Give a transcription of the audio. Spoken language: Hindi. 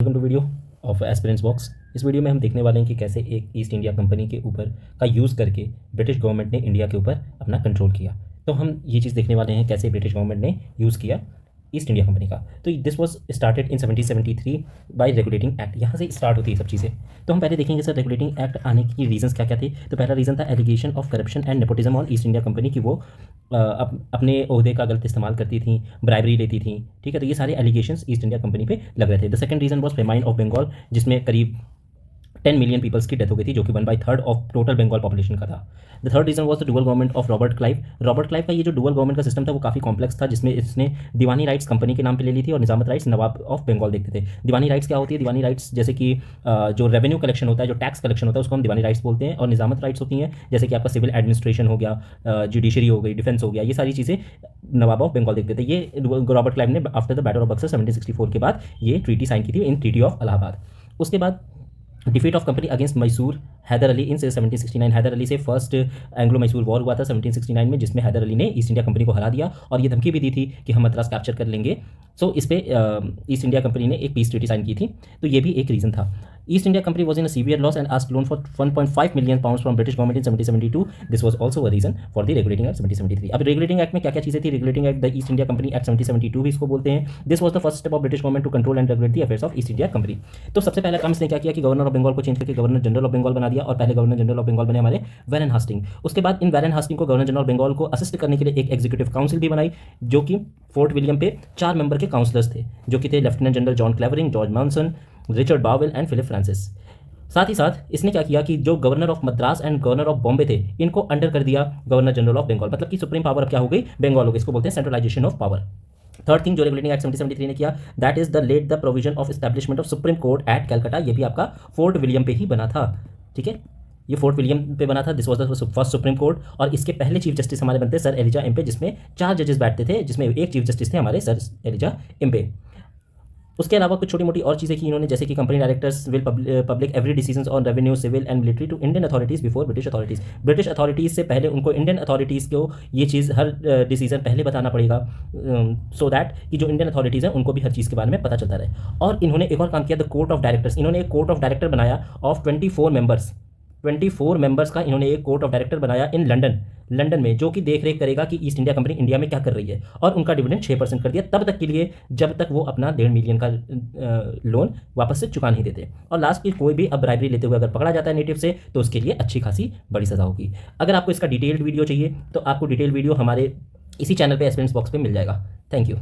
Welcome to video of aspirants box. इस वीडियो में हम देखने वाले हैं कि कैसे एक ईस्ट इंडिया कंपनी के ऊपर का यूज़ करके ब्रिटिश गवर्नमेंट ने इंडिया के ऊपर अपना कंट्रोल किया। तो हम ये चीज़ देखने वाले हैं कैसे ब्रिटिश गवर्नमेंट ने यूज़ किया ईस्ट इंडिया कंपनी का। तो this was started in 1773 bye regulating act. यहाँ से स्टार्ट होती है सब चीज़ें। तो हम पहले देखेंगे सर रेगुलेटिंग एक्ट आने की रीजंस क्या क्या थे। तो पहला रीज़न था allegation of corruption and nepotism on East India Company की वो अपने ओहदे का गलत इस्तेमाल करती थी, ब्राइबरी लेती थी। ठीक है, तो ये सारे एलिगेशंस ईस्ट इंडिया कंपनी पे लग रहे थे। The second reason was famine of Bengal, जिसमें करीब 10 मिलियन पीपल्स की डेथ हो गई थी, जो कि 1/3 ऑफ टोटल बंगाल पॉपुलेशन का था। The third reason was the dual government of Robert Clive. Robert Clive का ये जो डुअल गवर्नमेंट का सिस्टम था वो काफ़ी कॉम्प्लेक्स था, जिसमें इसने दीवानी राइट्स कंपनी के नाम पे ले ली थी और निजामत राइट्स नवाब ऑफ बंगाल देखते थे। दीवानी राइट्स क्या होती है? दीवानी राइट्स जैसे कि जो रेवेन्यू कलेक्शन होता है, जो टैक्स कलेक्शन होता है, उसको हम दीवानी राइट्स बोलते हैं। और निजामत राइट्स होती हैं जैसे कि आपका सिविल एडमिनिस्ट्रेशन हो गया, जुडिशरी हो गई, डिफेंस हो गया, ये सारी चीज़ें नवाब ऑफ बंगाल देखते थे। ये रॉबर्ट क्लाइव ने after the battle of Buxar 1764 के बाद ये ट्रीटी साइन की थी इन ट्रीटी ऑफ इलाहाबाद। उसके बाद defeat of company against Mysore Hyder Ali in 1769। Hyder Ali से फर्स्ट एंग्लो मैसूर वॉर हुआ था 1769 में, जिसमें हैदर अली ने ईस्ट इंडिया कंपनी को हरा दिया और ये धमकी भी दी थी कि हम मद्रास कैप्चर कर लेंगे। सो इस पे ईस्ट इंडिया कंपनी ने एक पीस ट्रीटी साइन की थी। तो ये भी एक रीज़न था। East India company was in a severe loss and asked loan for 1.5 million pounds from British government in 1772. This was also a reason for the regulating act 1773. अब regulating act में क्या क्या चीज़ें थी? regulating act the East India Company Act 1772 भी इसको बोलते हैं। This was the first step of British government to control and regulate the affairs of East India Company. तो सबसे पहला काम इसने क्या किया कि गवर्नर ऑफ बंगाल को चेंज करके गवर्नर जनरल ऑफ बंगाल बना दिया और पहले गवर्नर जनरल ऑफ बंगाल बने हमारे वैरेन हास्टिंग। उसके बाद इन वैरेन हास्टिंग को गवर्नर जनरल ऑफ बंगाल को असिस्ट करने के लिए एक एग्जीक्यूटिव काउंसिल भी बनाई, जो कि फोर्ट विलियम पे 4 मेंबर के काउंसलर्स थे, जो कि थे lieutenant general John Clavering, George Monson, Richard Barwell and Philip Francis. साथ ही साथ इसने क्या किया कि जो governor of Madras and governor of Bombay थे, इनको अंडर कर दिया गवर्नर जनरल ऑफ बंगाल। मतलब कि सुप्रीम पावर अब क्या हो गई? बंगाल हो गई। इसको बोलते हैं centralisation of power. Third thing जो रेगुलेटिंग एक्ट 1773 ने किया, that is the let the provision of establishment of supreme court at Calcutta. ये भी आपका फोर्ट विलियम पे ही बना था। ठीक है, ये फोर्ट विलियम पे बना था। This was the first supreme court. और इसके पहले चीफ जस्टिस हमारे बनते सर एलिजा एम्पे, जिसमें 4 जजेस बैठते थे, जिसमें एक चीफ जस्टिस थे हमारे सर एलिजा एम्पे। उसके अलावा कुछ छोटी मोटी और चीज़ें की इन्होंने, जैसे कि company directors will public every decisions on revenue, civil and military to Indian authorities before British authorities. British authorities से पहले उनको इंडियन अथॉरिटीज़ को ये चीज़ हर डिसीजन पहले बताना पड़ेगा, सो दैट कि जो इंडियन अथॉरिटीज़ हैं उनको भी हर चीज़ के बारे में पता चलता रहे। और इन्होंने एक और काम किया, द कोर्ट ऑफ डायरेक्टर्स। इन्होंने एक कोर्ट ऑफ डायरेक्टर बनाया ऑफ 24 मेंबर्स। 24 मेंबर्स का इन्होंने एक कोर्ट ऑफ डायरेक्टर बनाया इन लंदन में, जो कि देख रेख करेगा कि ईस्ट इंडिया कंपनी इंडिया में क्या कर रही है। और उनका डिविडेंड 6% कर दिया तब तक के लिए, जब तक वो अपना 1.5 मिलियन का लोन वापस से चुका नहीं देते। और लास्ट की कोई भी अब ब्राइबरी लेते हुए अगर पकड़ा जाता है नेटिव से, तो उसके लिए अच्छी खासी बड़ी सज़ा होगी। अगर आपको इसका डिटेल्ड वीडियो चाहिए तो आपको डिटेल वीडियो हमारे इसी चैनल पर एस्पिरेंट्स बॉक्स पर मिल जाएगा। Thank you.